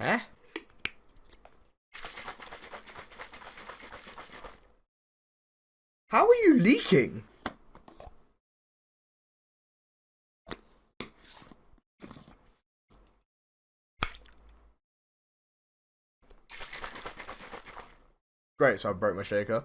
Eh? How are you leaking? Great, so I broke my shaker.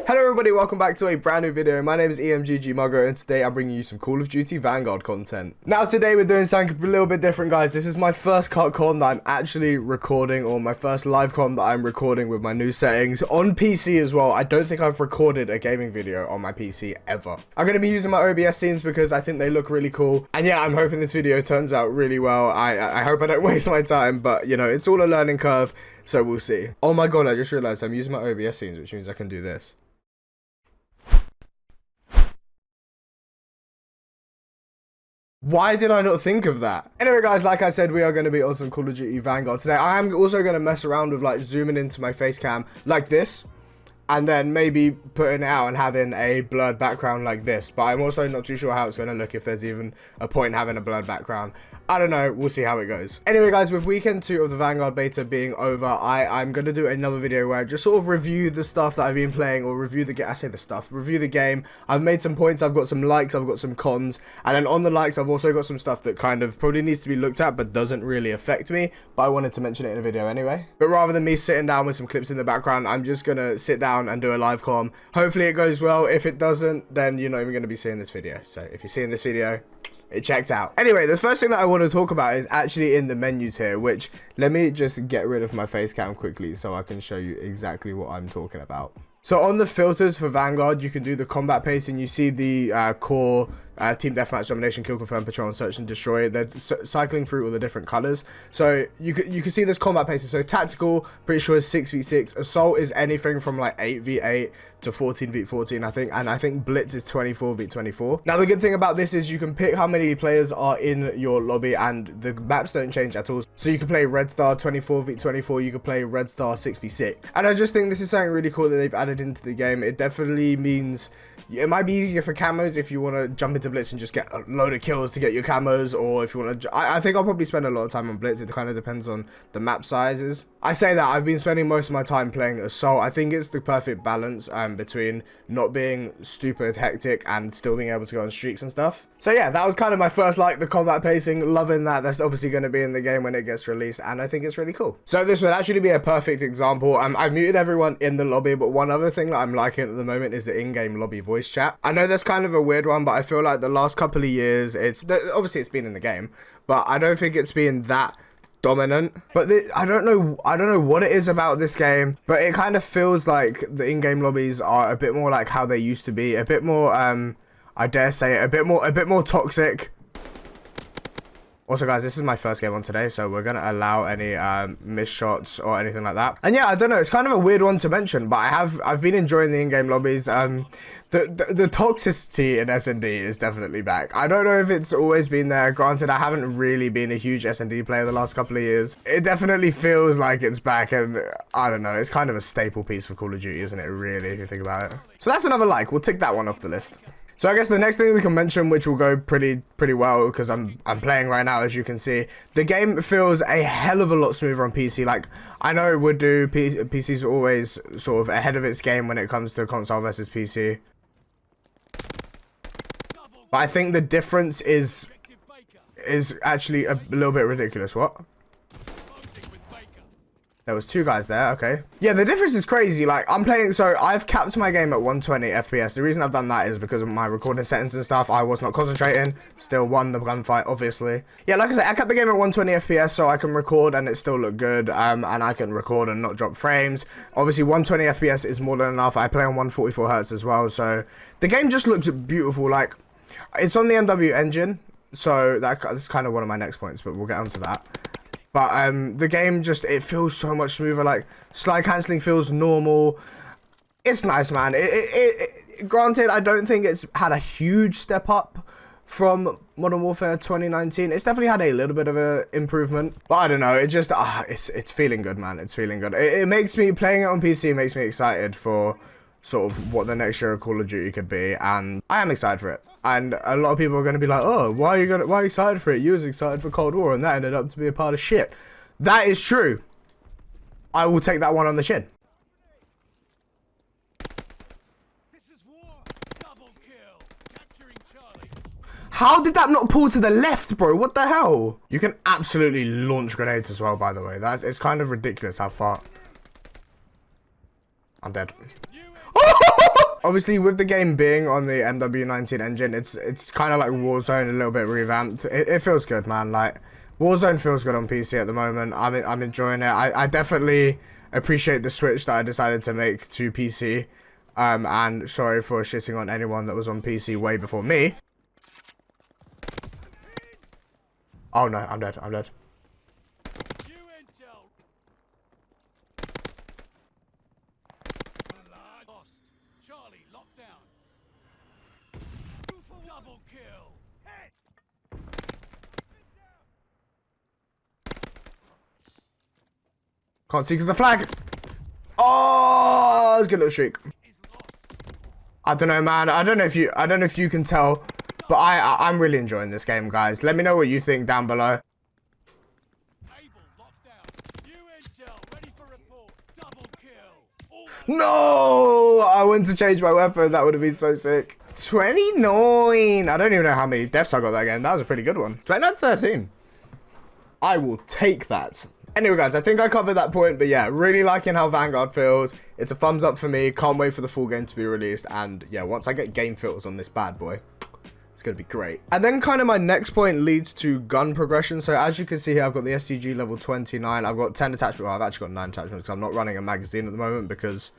Hello everybody, welcome back to a brand new video. My name is EMGGMugger and today I'm bringing you some Call of Duty Vanguard content. Now today we're doing something a little bit different, guys. This is my first cut com that I'm actually recording, or my first live com that I'm recording with my new settings on PC as well. I don't think I've recorded a gaming video on my PC ever. I'm going to be using my OBS scenes because I think they look really cool. And yeah, I'm hoping this video turns out really well. I hope I don't waste my time, but you know, it's all a learning curve, so we'll see. Oh my god, I just realized I'm using my OBS scenes, which means I can do this. Why did I not think of that? Anyway, guys, like I said, we are going to be on some Call of Duty Vanguard today. I am also going to mess around with like zooming into my face cam like this, and then maybe putting it out and having a blurred background like this. But I'm also not too sure how it's going to look, if there's even a point in having a blurred background. I don't know, we'll see how it goes. Anyway, guys, with weekend 2 of the Vanguard beta being over, I'm going to do another video where I just sort of review the stuff that I've been playing, or review the review the game. I've made some points, I've got some likes, I've got some cons, and then on the likes I've also got some stuff that kind of probably needs to be looked at but doesn't really affect me, but I wanted to mention it in a video anyway. But rather than me sitting down with some clips in the background, I'm just going to sit down and do a live com. Hopefully it goes well. If it doesn't, then you're not even going to be seeing this video. So if you're seeing this video, it checked out. Anyway, the first thing that I want to talk about is actually in the menus here, which, let me just get rid of my face cam quickly so I can show you exactly what I'm talking about. So on the filters for Vanguard, you can do the combat pacing. You see the core, team deathmatch, domination, kill confirm, patrol, and search and destroy. They're cycling through all the different colors. So you can see this combat pacing. So tactical, pretty sure is 6v6. Assault is anything from like 8v8 to 14v14, I think. And I think blitz is 24v24. Now the good thing about this is you can pick how many players are in your lobby, and the maps don't change at all. So you can play Red Star 24v24. You can play Red Star 6v6. And I just think this is something really cool that they've added into the game. It definitely means it might be easier for camos if you want to jump into blitz and just get a load of kills to get your camos, or if you want to, I think I'll probably spend a lot of time on blitz. It kind of depends on the map sizes. I say that I've been spending most of my time playing assault. I think it's the perfect balance between not being stupid hectic and still being able to go on streaks and stuff. So yeah, that was kind of my first like, the combat pacing. Loving that. That's obviously going to be in the game when it gets released, and I think it's really cool. So this would actually be a perfect example. I've muted everyone in the lobby, but one other thing that I'm liking at the moment is the in-game lobby voice chat. I know that's kind of a weird one, but I feel like the last couple of years, obviously it's been in the game, but I don't think it's been that dominant. But I don't know what it is about this game, but it kind of feels like the in-game lobbies are a bit more like how they used to be, a bit more I dare say it, a bit more toxic. Also, guys, this is my first game on today, so we're gonna allow any missed shots or anything like that. And yeah, I don't know, it's kind of a weird one to mention, but I've been enjoying the in-game lobbies. The toxicity in S&D is definitely back. I don't know if it's always been there. Granted, I haven't really been a huge S&D player the last couple of years. It definitely feels like it's back, and I don't know, it's kind of a staple piece for Call of Duty, isn't it, really, if you think about it? So that's another like. We'll tick that one off the list. So I guess the next thing we can mention, which will go pretty well, because I'm playing right now, as you can see, the game feels a hell of a lot smoother on PC. Like, I know it would do, PC's always sort of ahead of its game when it comes to console versus PC. But I think the difference is actually a little bit ridiculous. What? There was 2 guys there, okay. Yeah, the difference is crazy. Like, I'm playing, so I've capped my game at 120 FPS. The reason I've done that is because of my recording settings and stuff. I was not concentrating. Still won the gunfight, obviously. Yeah, like I said, I capped the game at 120 FPS so I can record and it still look good. And I can record and not drop frames. Obviously, 120 FPS is more than enough. I play on 144 Hz as well. So the game just looks beautiful. Like, it's on the MW engine. So that's kind of one of my next points, but we'll get onto that. But the game just, it feels so much smoother. Like, slide cancelling feels normal. It's nice, man. Granted, I don't think it's had a huge step up from Modern Warfare 2019. It's definitely had a little bit of a improvement, but I don't know, it just it's feeling good, man. It's feeling good. It makes me, playing it on PC makes me excited for sort of what the next year of Call of Duty could be, and I am excited for it. And a lot of people are going to be like, oh, why are you excited for it? You was excited for Cold War, and that ended up to be a part of shit. That is true. I will take that one on the chin. This is war. Double kill. Capturing Charlie. How did that not pull to the left, bro? What the hell? You can absolutely launch grenades as well, by the way. It's kind of ridiculous how far. I'm dead. Obviously, with the game being on the MW19 engine, it's kind of like Warzone, a little bit revamped. It feels good, man. Like, Warzone feels good on PC at the moment. I'm enjoying it. I definitely appreciate the switch that I decided to make to PC. And sorry for shitting on anyone that was on PC way before me. Oh no, I'm dead. I'm dead. Charlie locked down. Double kill. Hit. Can't see because of the flag. Oh, that's a good little streak. I don't know, man. I don't know if you can tell, but I'm really enjoying this game, guys. Let me know what you think down below. No, I went to change my weapon. That would have been so sick. 29. I don't even know how many deaths I got that game. That was a pretty good one. 29-13. I will take that. Anyway, guys, I think I covered that point. But yeah, really liking how Vanguard feels. It's a thumbs up for me. Can't wait for the full game to be released. And yeah, once I get game filters on this bad boy, it's going to be great. And then kind of my next point leads to gun progression. So as you can see here, I've got the STG level 29. I've got 10 attachments. Well, I've actually got 9 attachments because I'm not running a magazine at the moment because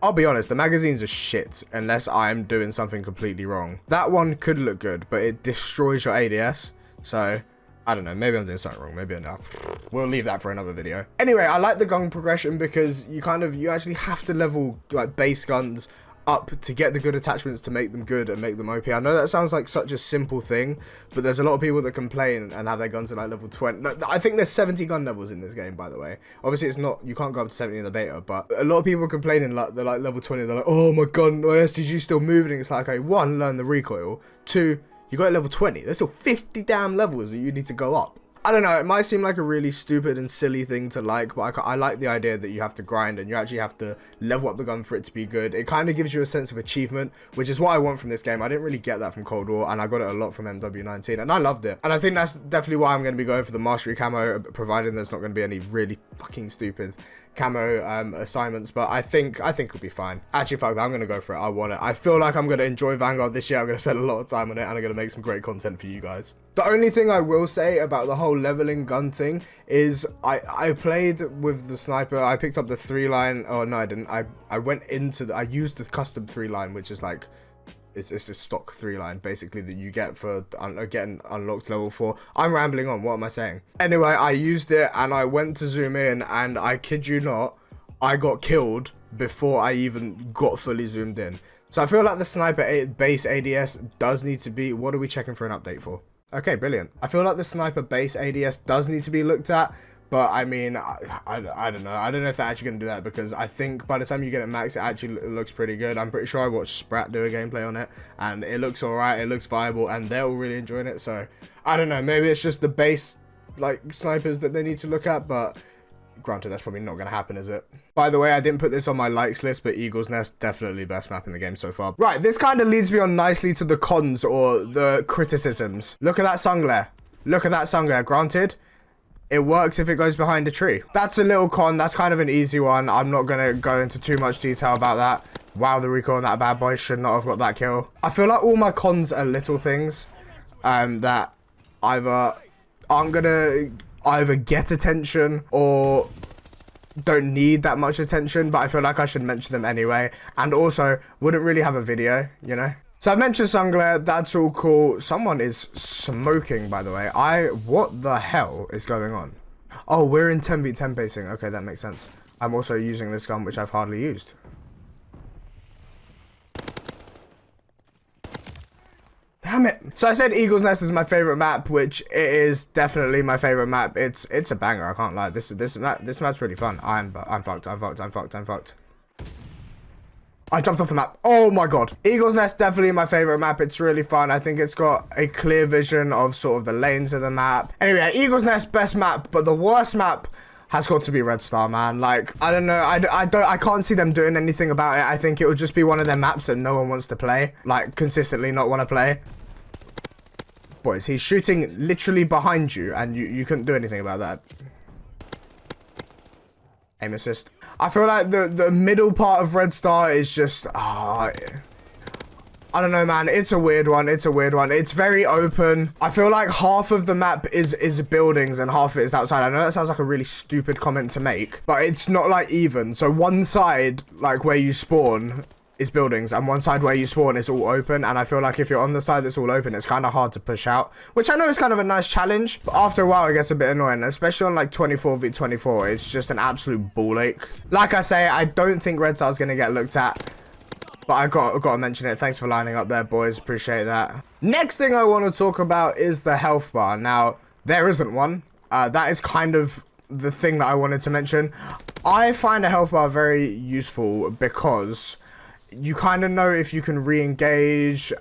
I'll be honest, the magazines are shit unless I'm doing something completely wrong. That one could look good, but it destroys your ADS. So I don't know, maybe I'm doing something wrong, maybe enough. We'll leave that for another video. Anyway, I like the gun progression because you actually have to level like base guns up to get the good attachments to make them good and make them OP. I know that sounds like such a simple thing, but there's a lot of people that complain and have their guns at like level 20. I think there's 70 gun levels in this game, by the way. Obviously, it's not, you can't go up to 70 in the beta, but a lot of people complaining like they're like level 20. They're like, oh my gun, my STG's still moving. And it's like, okay, 1, learn the recoil. 2, you got level 20. There's still 50 damn levels that you need to go up. I don't know, it might seem like a really stupid and silly thing to like, but I like the idea that you have to grind and you actually have to level up the gun for it to be good. It kind of gives you a sense of achievement, which is what I want from this game. I didn't really get that from Cold War, and I got it a lot from MW19, and I loved it. And I think that's definitely why I'm going to be going for the Mastery camo, providing there's not going to be any really fucking stupid camo assignments, but I think it'll be fine. Actually, fuck that, I'm going to go for it. I want it. I feel like I'm going to enjoy Vanguard this year. I'm going to spend a lot of time on it, and I'm going to make some great content for you guys. The only thing I will say about the whole leveling gun thing is I played with the sniper. I picked up the 3-line. Oh no, I didn't. I went into I used the custom 3-line, which is like it's a stock 3-line basically that you get for getting unlocked level 4. I'm rambling on. What am I saying? Anyway, I used it and I went to zoom in, and I kid you not, I got killed before I even got fully zoomed in. So I feel like the sniper base ADS does need to be. What are we checking for an update for? Okay, brilliant. I feel like the sniper base ADS does need to be looked at, but I mean, I don't know. I don't know if they're actually going to do that, because I think by the time you get it max, it actually looks pretty good. I'm pretty sure I watched Sprat do a gameplay on it, and it looks alright, it looks viable, and they're all really enjoying it. So, I don't know, maybe it's just the base, like, snipers that they need to look at, but granted, that's probably not going to happen, is it? By the way, I didn't put this on my likes list, but Eagle's Nest, definitely best map in the game so far. Right, this kind of leads me on nicely to the cons, or the criticisms. Look at that sun glare. Look at that sun glare. Granted, it works if it goes behind a tree. That's a little con. That's kind of an easy one. I'm not going to go into too much detail about that. Wow, the recoil on that bad boy. Should not have got that kill. I feel like all my cons are little things that either aren't going to either get attention or don't need that much attention, but I feel like I should mention them anyway, and also wouldn't really have a video, you know. So I've mentioned sun glare, that's all cool. Someone is smoking, by the way. What the hell is going on? Oh, we're in 10v10 pacing. Okay, that makes sense. I'm also using this gun, which I've hardly used. Damn it. So I said Eagle's Nest is my favorite map, which it is definitely my favorite map. It's a banger, I can't lie. This map's really fun. I'm fucked. I jumped off the map. Oh my god. Eagle's Nest, definitely my favorite map. It's really fun. I think it's got a clear vision of sort of the lanes of the map. Anyway, Eagle's Nest, best map, but the worst map has got to be Red Star, man. Like, I don't know. I can't see them doing anything about it. I think it would just be one of their maps that no one wants to play. Like, consistently not want to play. Boys, he's shooting literally behind you, and you couldn't do anything about that. Aim assist. I feel like the middle part of Red Star is just, I don't know, man. It's a weird one. It's a weird one. It's very open. I feel like half of the map is buildings and half of it is outside. I know that sounds like a really stupid comment to make, but it's not like even. So one side, like where you spawn, is buildings, and one side where you spawn is all open. And I feel like if you're on the side that's all open, it's kind of hard to push out, which I know is kind of a nice challenge, but after a while it gets a bit annoying, especially on like 24v24. It's just an absolute ball ache. Like I say, I don't think Red Star's gonna get looked at, but I gotta mention it. Thanks for lining up there, boys. Appreciate that. Next thing I want to talk about is the health bar. Now, there isn't one. That is kind of the thing that I wanted to mention. I find a health bar very useful because you kind of know if you can re-engage,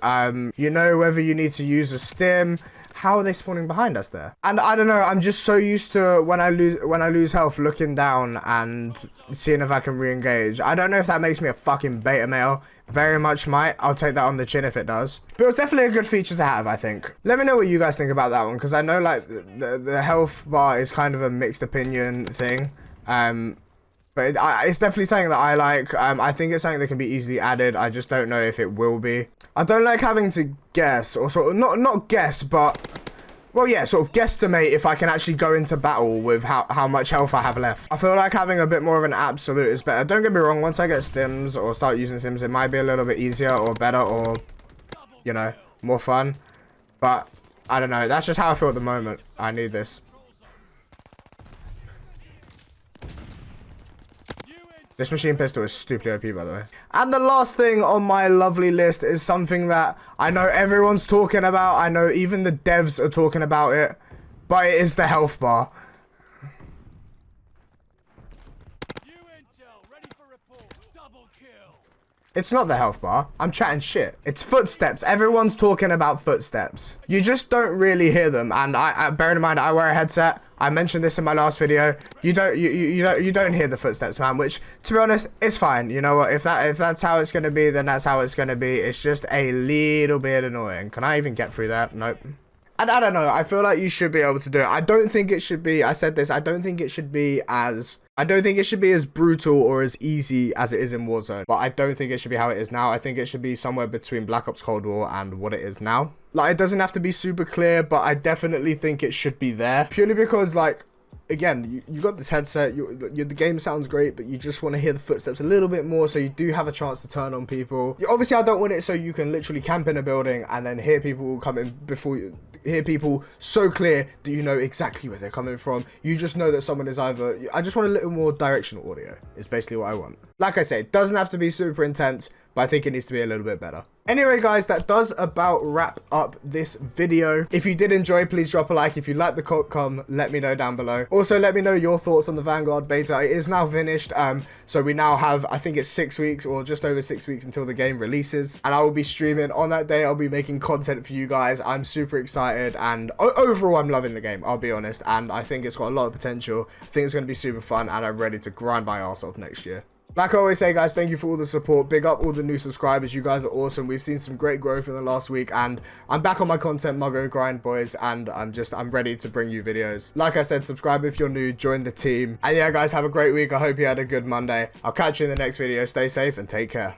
you know whether you need to use a stim. How are they spawning behind us there? And I don't know, I'm just so used to when I lose health, looking down and seeing if I can re-engage. I don't know if that makes me a fucking beta male. Very much might. I'll take that on the chin if it does. But it's definitely a good feature to have, I think. Let me know what you guys think about that one, because I know like the health bar is kind of a mixed opinion thing. But it's definitely something that I like. I think it's something that can be easily added. I just don't know if it will be. I don't like having to guess, or sort of, not guess, but, well, yeah, sort of guesstimate if I can actually go into battle with how much health I have left. I feel like having a bit more of an absolute is better. Don't get me wrong, once I get stims or start using stims, it might be a little bit easier or better or, you know, more fun. But, I don't know. That's just how I feel at the moment. I need this. This machine pistol is stupidly OP, by the way. And the last thing on my lovely list is something that I know everyone's talking about. I know even the devs are talking about it. But it is the health bar. It's not the health bar. I'm chatting shit. It's footsteps. Everyone's talking about footsteps. You just don't really hear them. And I bear in mind, I wear a headset. I mentioned this in my last video. You don't hear the footsteps, man. Which, to be honest, it's fine. You know what? If that's how it's gonna be, then that's how it's gonna be. It's just a little bit annoying. Can I even get through that? Nope. And I don't know. I feel like you should be able to do it. I don't think it should be. I said this. I don't think it should be as brutal or as easy as it is in Warzone. But I don't think it should be how it is now. I think it should be somewhere between Black Ops Cold War and what it is now. Like, it doesn't have to be super clear, but I definitely think it should be there. Purely because, like, again, you got this headset, the game sounds great, but you just want to hear the footsteps a little bit more, so you do have a chance to turn on people. Obviously, I don't want it so you can literally camp in a building and then hear people coming before you. Hear people so clear that you know exactly where they're coming from. You just know that someone is either... I just want a little more directional audio, is basically what I want. Like I say, it doesn't have to be super intense, but I think it needs to be a little bit better. Anyway, guys, that does about wrap up this video. If you did enjoy, please drop a like. If you like the outcome, let me know down below. Also, let me know your thoughts on the Vanguard beta. It is now finished, so we now have, I think it's 6 weeks or just over 6 weeks until the game releases, and I will be streaming on that day. I'll be making content for you guys. I'm super excited, and overall, I'm loving the game, I'll be honest, and I think it's got a lot of potential. I think it's going to be super fun, and I'm ready to grind my ass off next year. Like I always say, guys, thank you for all the support. Big up all the new subscribers. You guys are awesome. We've seen some great growth in the last week, and I'm back on my content muggo grind, boys, and I'm ready to bring you videos. Like I said, subscribe if you're new, join the team. And yeah, guys, have a great week. I hope you had a good Monday. I'll catch you in the next video. Stay safe and take care.